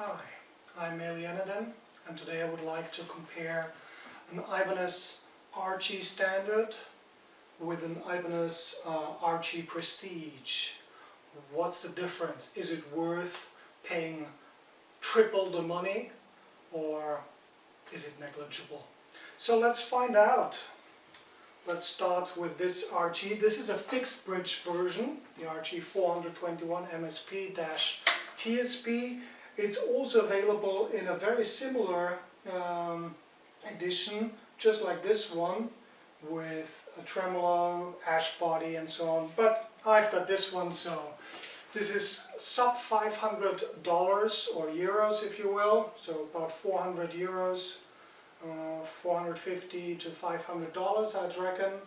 Hi, I'm Elianaden, and today I would like to compare an Ibanez RG Standard with an Ibanez RG Prestige. What's the difference? Is it worth paying triple the money, or is it negligible? So let's find out. Let's start with this RG. This is a fixed bridge version, the RG421MSP-TSP. It's also available in a very similar edition, just like this one, with a tremolo, ash body and so on. But I've got this one, so this is sub $500 or euros, if you will, so about 400 euros. 450 to $500, I'd reckon.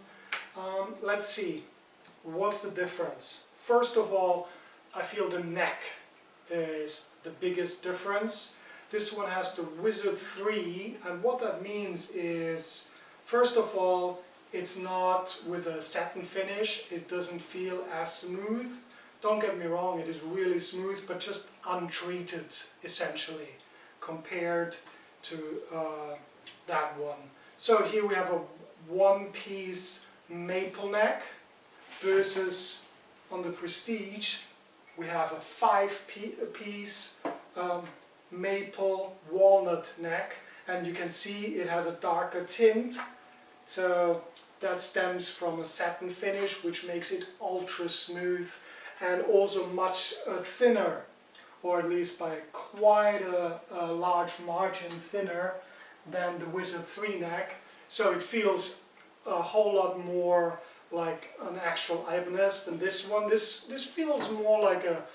Let's see, what's the difference? First of all, I feel the neck is the biggest difference. This one has the Wizard 3, and what that means is, first of all, it's not with a satin finish. It doesn't feel as smooth. Don't get me wrong, it is really smooth, but just untreated, essentially, compared to that one. So here we have a one-piece maple neck versus on the Prestige we have a five-piece maple walnut neck, and you can see it has a darker tint, so that stems from a satin finish which makes it ultra smooth and also much thinner, or at least by quite a large margin thinner than the Wizard 3 neck, so it feels a whole lot more like an actual Ibanez than this one. This feels more like a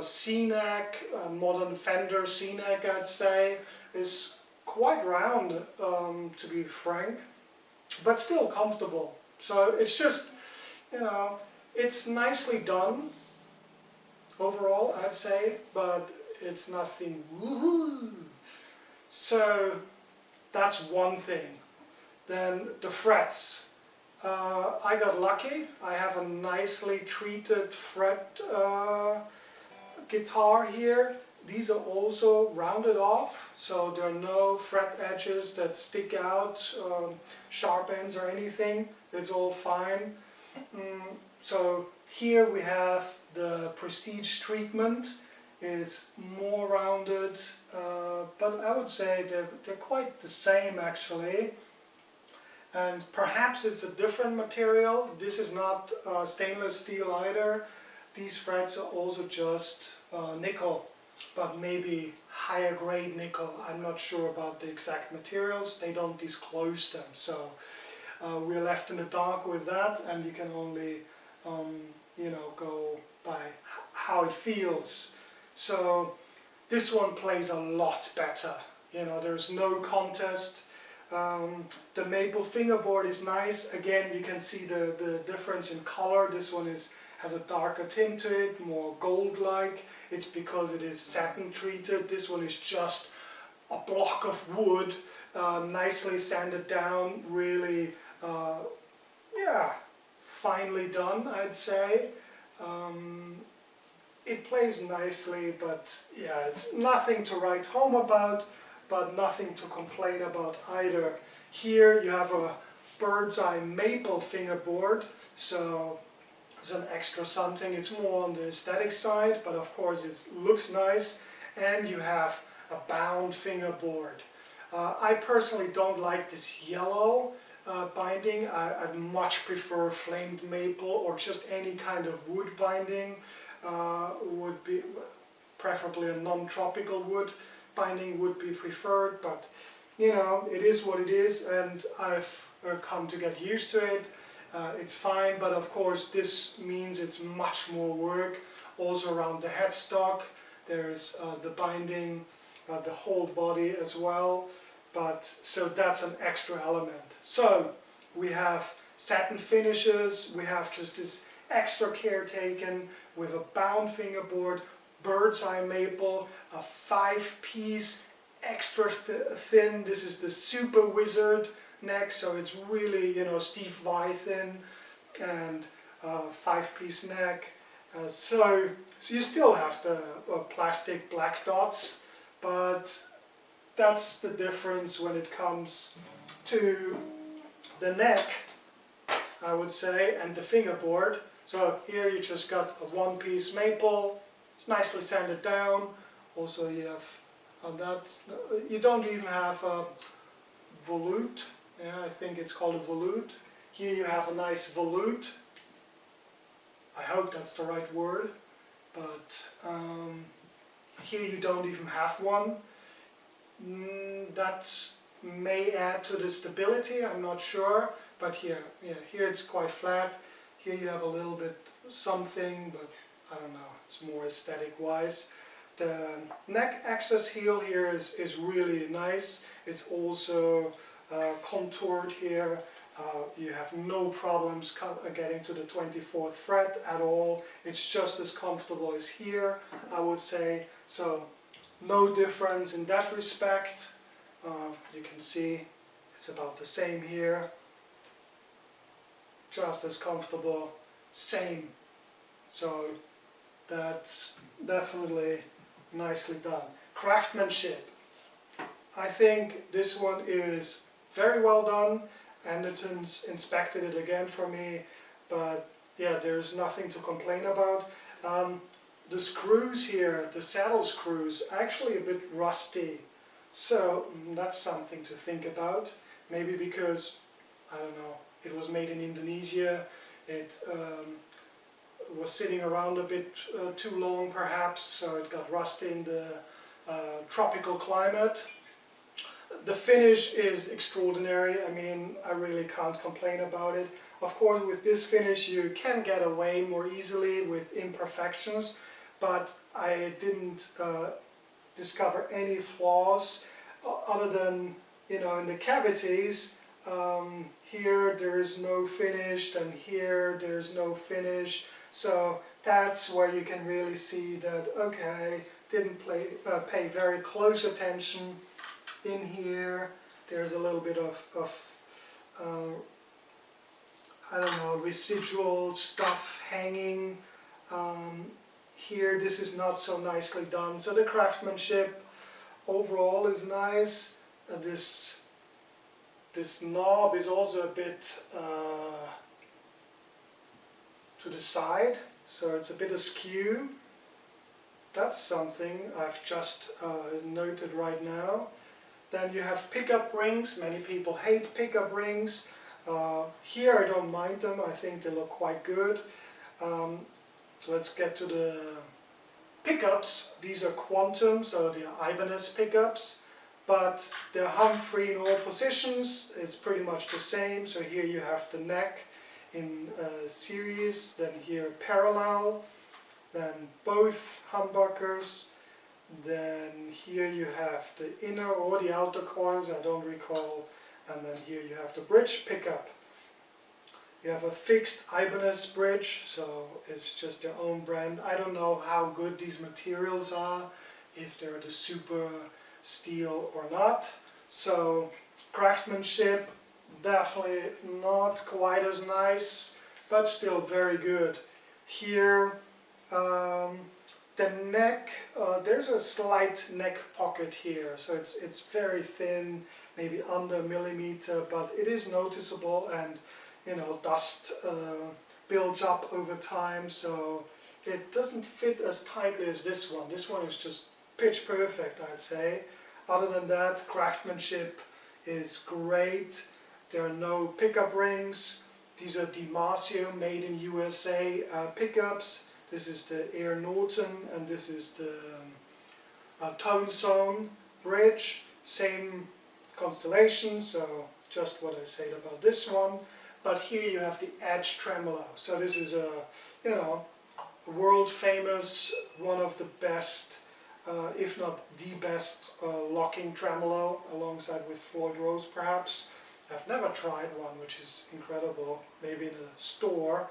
C-neck, a modern Fender C-neck, I'd say. It's quite round, to be frank, but still comfortable. So it's just, you know, it's nicely done overall, I'd say, but it's nothing woohoo. So that's one thing. Then the frets. I got lucky. I have a nicely treated fret guitar here. These are also rounded off, so there are no fret edges that stick out, sharp ends or anything. It's all fine. So here we have the Prestige treatment. Is more rounded, but I would say they're quite the same actually, and perhaps it's a different material. This is not stainless steel either. These frets are also just nickel, but maybe higher grade nickel. I'm not sure about the exact materials. They don't disclose them, so we're left in the dark with that, and you can only you know, go by how it feels. So this one plays a lot better, you know, there's no contest. The maple fingerboard is nice. Again, you can see the difference in color. This one has a darker tint to it, more gold-like. It's because it is satin treated. This one is just a block of wood, nicely sanded down, really, yeah, finely done, I'd say. It plays nicely, but yeah, it's nothing to write home about, but nothing to complain about either. Here you have a bird's eye maple fingerboard, so it's an extra something. It's more on the aesthetic side, but of course it looks nice. And you have a bound fingerboard. I personally don't like this yellow binding. I'd much prefer flamed maple or just any kind of wood binding. Would be preferably a non-tropical wood binding would be preferred, but you know, it is what it is, and I've come to get used to it. It's fine, but of course this means it's much more work also around the headstock. There's the binding, the whole body as well, but so that's an extra element. So we have satin finishes, we have just this extra care taken with a bound fingerboard, bird's eye maple, a five-piece extra thin. This is the Super Wizard neck, so it's really, you know, Steve Vai thin, and five-piece neck. So you still have the plastic black dots, but that's the difference when it comes to the neck, I would say, and the fingerboard. So here you just got a one-piece maple, it's nicely sanded down. Also you have on that, you don't even have a volute, yeah, I think it's called a volute. Here you have a nice volute, I hope that's the right word, but here you don't even have one. That may add to the stability, I'm not sure, but here it's quite flat. Here you have a little bit something, but I don't know, it's more aesthetic wise. The neck access heel here is really nice. It's also contoured here. You have no problems getting to the 24th fret at all. It's just as comfortable as here, I would say. So no difference in that respect. You can see it's about the same here. Just as comfortable, same. So that's definitely nicely done. Craftsmanship. I think this one is very well done. Anderton's inspected it again for me, but yeah, there's nothing to complain about. The screws here, the saddle screws, actually a bit rusty. So that's something to think about. Maybe because, I don't know, it was made in Indonesia, it was sitting around a bit too long perhaps, so it got rusty in the tropical climate. The finish is extraordinary. I mean, I really can't complain about it. Of course, with this finish you can get away more easily with imperfections, but I didn't discover any flaws other than, you know, in the cavities. Here there's no finish, and here there's no finish. So that's where you can really see that, okay, didn't pay very close attention. In here there's a little bit of I don't know, residual stuff hanging. Here this is not so nicely done. So the craftsmanship overall is nice. This knob is also a bit to the side, so it's a bit askew. That's something I've just noted right now. Then you have pickup rings. Many people hate pickup rings. Here I don't mind them. I think they look quite good. So let's get to the pickups. These are quantum, so the Ibanez pickups, but they're hum-free in all positions. It's pretty much the same. So here you have the neck in series, then here parallel, then both humbuckers. Then here you have the inner or the outer coils, I don't recall, and then here you have the bridge pickup. You have a fixed Ibanez bridge, so it's just their own brand. I don't know how good these materials are, if they're the super steel or not. So craftsmanship, definitely not quite as nice, but still very good. Here the neck, there's a slight neck pocket here, so it's very thin, maybe under a millimeter, but it is noticeable, and you know, dust builds up over time, so it doesn't fit as tightly as this one. This one is just pitch perfect, I'd say. Other than that, craftsmanship is great. There are no pickup rings. These are Demasio, made in USA pickups. This is the Air Norton, and this is the Tone Zone bridge. Same constellation, so just what I said about this one. But here you have the edge tremolo. So this is a, you know, world famous, one of the best, if not the best locking tremolo, alongside with Floyd Rose perhaps. I've never tried one, which is incredible, maybe in a store.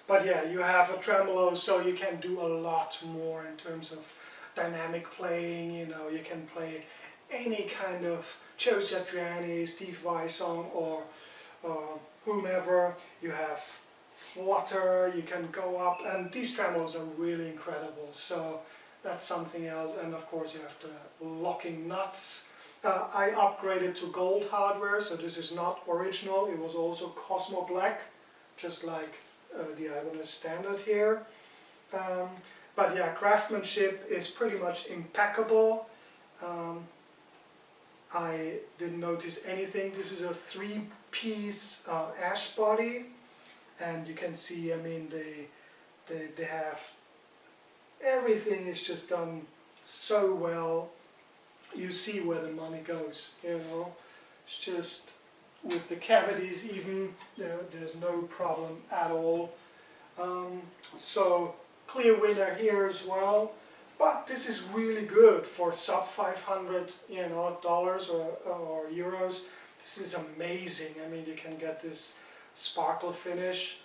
But yeah, you have a tremolo, so you can do a lot more in terms of dynamic playing. You know, you can play any kind of Joe Satriani, Steve Vai song, or whomever. You have flutter, you can go up, and these tremolos are really incredible. So that's something else. And of course you have the locking nuts. I upgraded to gold hardware, so this is not original. It was also Cosmo Black, just like the Ibanez Standard here. But yeah, craftsmanship is pretty much impeccable. I didn't notice anything. This is a 3-piece ash body, and you can see, I mean, they have, everything is just done so well. You see where the money goes, you know. It's just with the cavities even, you know, there's no problem at all. So clear winner here as well. But this is really good for sub 500, you know, dollars or euros. This is amazing. I mean, you can get this sparkle finish.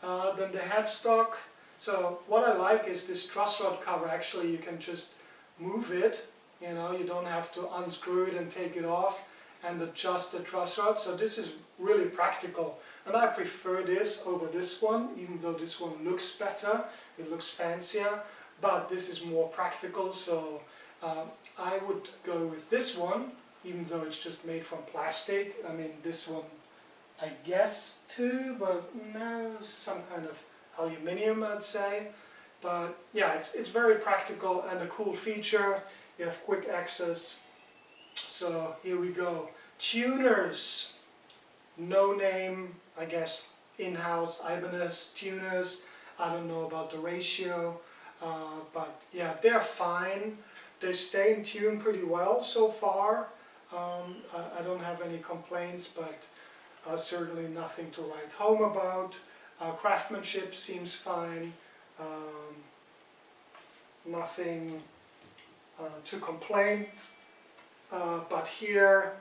Then the headstock. So what I like is this truss rod cover. Actually, you can just move it. You know, you don't have to unscrew it and take it off and adjust the truss rod. So this is really practical. And I prefer this over this one, even though this one looks better. It looks fancier. But this is more practical, so I would go with this one, even though it's just made from plastic. I mean, this one, I guess too, but no, some kind of aluminium, I'd say. But yeah, it's very practical, and a cool feature. You have quick access. So here we go. Tuners. No name, I guess, in-house Ibanez tuners. I don't know about the ratio. But yeah, they're fine. They stay in tune pretty well so far. I don't have any complaints, but certainly nothing to write home about. Craftsmanship seems fine. Nothing to complain. But here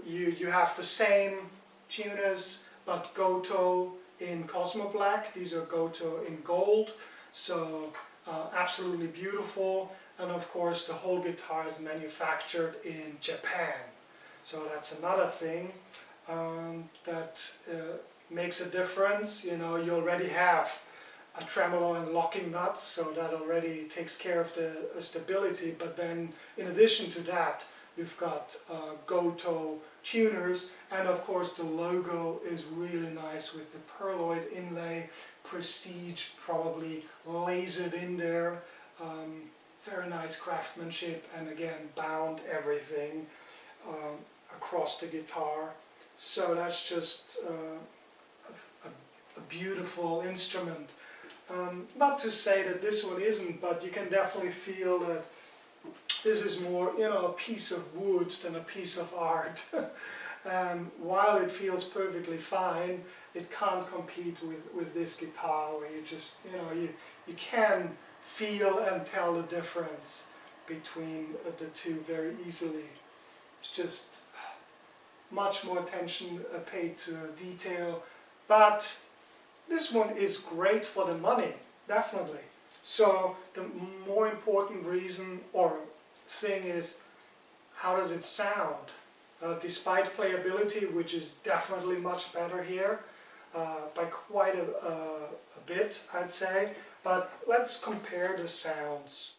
you have the same tuners, but Goto in Cosmo Black. These are Goto in gold. So absolutely beautiful, and of course the whole guitar is manufactured in Japan. So that's another thing that makes a difference. You know, you already have a tremolo and locking nuts, so that already takes care of the stability. But then in addition to that, you've got Goto tuners, and of course the logo is really nice with the pearloid inlay. Prestige probably lasered in there. Very nice craftsmanship, and again bound everything across the guitar. So that's just a beautiful instrument. Not to say that this one isn't, but you can definitely feel that this is more, you know, a piece of wood than a piece of art. And while it feels perfectly fine, it can't compete with this guitar, where you just, you know, you can feel and tell the difference between the two very easily. It's just much more attention paid to detail. But this one is great for the money, definitely. So the more important reason or thing is, how does it sound? Despite playability, which is definitely much better here, by quite a bit, I'd say. But let's compare the sounds.